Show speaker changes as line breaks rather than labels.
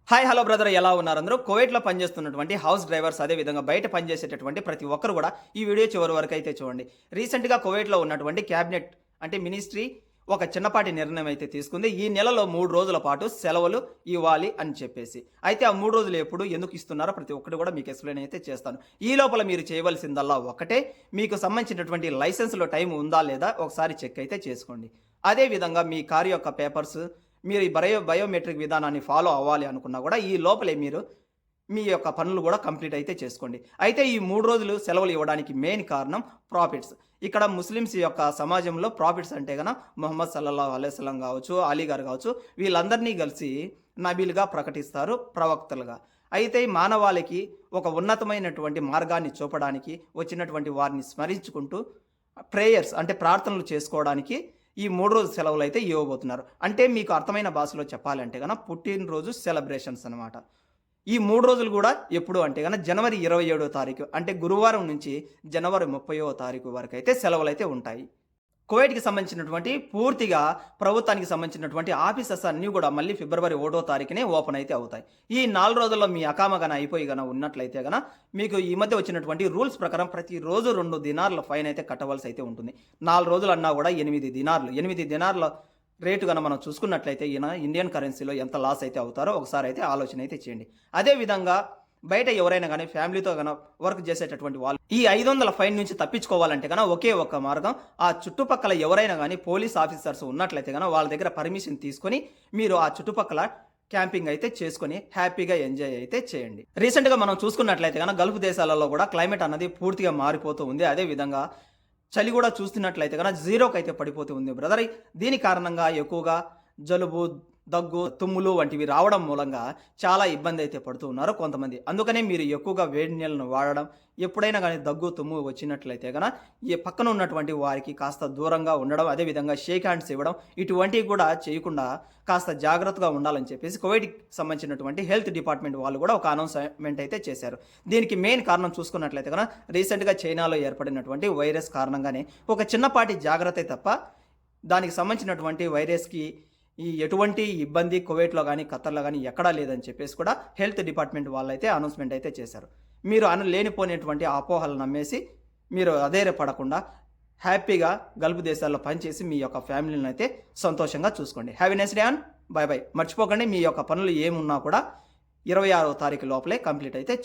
Hi hello brother, ఎలా ఉన్నారు అందరూ? కువైట్‌లో పనిచేస్తున్నటువంటి హౌస్ డ్రైవర్స్, అదే విధంగా బయట పనిచేసేటటువంటి ప్రతి ఒక్కరు కూడా ఈ వీడియో చివరి వరకు అయితే చూడండి. రీసెంట్‌గా కువైట్‌లో ఉన్నటువంటి క్యాబినెట్ అంటే మినిస్ట్రీ ఒక చిన్నపాటి నిర్ణయం అయితే తీసుకుంది. ఈ నెలలో 3 రోజుల పాటు సెలవులు ఇవ్వాలి అని చెప్పేసి. అయితే ఆ 3 రోజులు ఎప్పుడు, ఎందుకు ఇస్తున్నారో ప్రతి ఒక్కటి కూడా మీకు ఎక్స్‌ప్లెయిన్ అయితే చేస్తాను. ఈ లోపల మీరు చేయవలసిందల్లా ఒకటే, మీకు సంబంధించినటువంటి లైసెన్స్‌లో టైం ఉందా లేదా ఒకసారి చెక్ అయితే చేసుకోండి. అదే విధంగా మీ కారు యొక్క పేపర్స్, మీరు ఈ బయోమెట్రిక్ విధానాన్ని ఫాలో అవ్వాలి అనుకున్నా కూడా ఈ లోపలే మీరు మీ యొక్క పనులు కూడా కంప్లీట్ అయితే చేసుకోండి. అయితే ఈ 3 రోజులు సెలవులు ఇవ్వడానికి మెయిన్ కారణం ప్రాఫిట్స్. ఇక్కడ ముస్లిమ్స్ యొక్క సమాజంలో ప్రాఫిట్స్ అంటే గన ముహమ్మద్ సల్లల్లాహు అలైహి వసల్లం కావచ్చు, అలీ గారు కావచ్చు, వీళ్ళందరినీ కలిసి నబీలుగా ప్రకటిస్తారు, ప్రవక్తలుగా. అయితే మానవాళికి ఒక ఉన్నతమైనటువంటి మార్గాన్ని చూపడానికి వచ్చినటువంటి వారిని స్మరించుకుంటూ ప్రేయర్స్ అంటే ప్రార్థనలు చేసుకోవడానికి ఈ 3 రోజు సెలవులైతే ఇవ్వబోతున్నారు. అంటే మీకు అర్థమైన భాషలో చెప్పాలంటే గన పుట్టినరోజు సెలబ్రేషన్స్ అనమాట. ఈ 3 రోజులు గూడా ఎప్పుడు అంటే గన జనవరి 27వ తారీఖు అంటే గురువారం నుంచి జనవరి 30వ తారీఖు వరకైతే సెలవులైతే ఉంటాయి. కువైట్‌కి సంబంధించినటువంటి పూర్తిగా ప్రభుత్వానికి సంబంధించినటువంటి ఆఫీసెస్ అన్నీ గూడా మళ్ళీ ఫిబ్రవరి 1 తారీఖునే ఓపెన్ అయితే అవుతాయి. ఈ 4 రోజుల్లో మీ అకామ గన అయిపోయి గన ఉన్నట్లయితే గన మీకు ఈ మధ్య వచ్చినటువంటి రూల్స్ ప్రకారం ప్రతిరోజు 2 దినార్ల ఫైన్ అయితే కట్టవలసి అయితే ఉంటుంది. 4 రోజులు అన్నా గూడా 8 దినార్లు. 8 దినార్ల రేటు గన మనం చూసుకున్నట్లయితే ఈయన ఇండియన్ కరెన్సీలో ఎంత లాస్ అయితే అవుతారో ఒకసారి అయితే ఆలోచన అయితే చేయండి. అదే విధంగా బయట ఎవరైనా గానీ ఫ్యామిలీతో గన వర్క్ చేసేటటువంటి వాళ్ళు ఈ 500 ఫైన్ నుంచి తప్పించుకోవాలంటే గన ఒకే ఒక్క మార్గం, ఆ చుట్టుపక్కల ఎవరైనా గానీ పోలీస్ ఆఫీసర్స్ ఉన్నట్లయితే గన వాళ్ళ దగ్గర పర్మిషన్ తీసుకొని మీరు ఆ చుట్టుపక్కల క్యాంపింగ్ అయితే చేసుకొని హ్యాపీగా ఎంజాయ్ అయితే చేయండి. రీసెంట్‌గా మనం చూసుకున్నట్లయితే గన గల్ఫ్ దేశాలలో కూడా క్లైమేట్ అన్నది పూర్తిగా మారిపోతూ ఉంది. అదే విధంగా చలి కూడా చూస్తున్నట్లయితే గన జీరోకైతే పడిపోతూ ఉంది బ్రదర్. దీని కారణంగా ఎక్కువగా జలుబు, దగ్గు, తుమ్ములు వంటివి రావడం మూలంగా చాలా ఇబ్బంది అయితే పడుతూ ఉన్నారు కొంతమంది. అందుకనే మీరు ఎక్కువగా వేడి నీళ్ళను వాడడం, ఎప్పుడైనా గానీ దగ్గు, తుమ్ము వచ్చినట్లయితే గన ఈ పక్కన ఉన్నటువంటి వారికి కాస్త దూరంగా ఉండడం, అదే విధంగా షేక్ హ్యాండ్స్ ఇవ్వడం, ఇటువంటివి కూడా చేయకుండా కాస్త జాగ్రత్తగా ఉండాలని చెప్పేసి కువైట్‌కి సంబంధించినటువంటి హెల్త్ డిపార్ట్‌మెంట్ వాళ్ళు కూడా ఒక అనౌన్స్‌మెంట్ అయితే చేశారు. దీనికి మెయిన్ కారణం చూసుకున్నట్లయితే గన రీసెంట్‌గా చైనాలో ఏర్పడినటువంటి వైరస్ కారణంగానే ఒక చిన్నపాటి జాగ్రత్తే తప్ప దానికి సంబంధించినటువంటి వైరస్‌కి ఎటువంటి ఇబ్బంది కువైట్‌లో గానీ, ఖత్తర్‌లో గానీ ఎక్కడా లేదని చెప్పేసి కూడా హెల్త్ డిపార్ట్‌మెంట్ వాళ్ళైతే అనౌన్స్‌మెంట్ అయితే చేశారు. మీరు లేనిపోయినటువంటి అపోహలు నమ్మేసి మీరు అధైర్యపడకుండా హ్యాపీగా గల్ఫ్ దేశాల్లో పనిచేసి మీ యొక్క ఫ్యామిలీని అయితే సంతోషంగా చూసుకోండి. Have a nice day and by by. మర్చిపోకండి, మీ యొక్క పనులు ఏమున్నా కూడా 26వ తారీఖు లోపలే కంప్లీట్ అయితే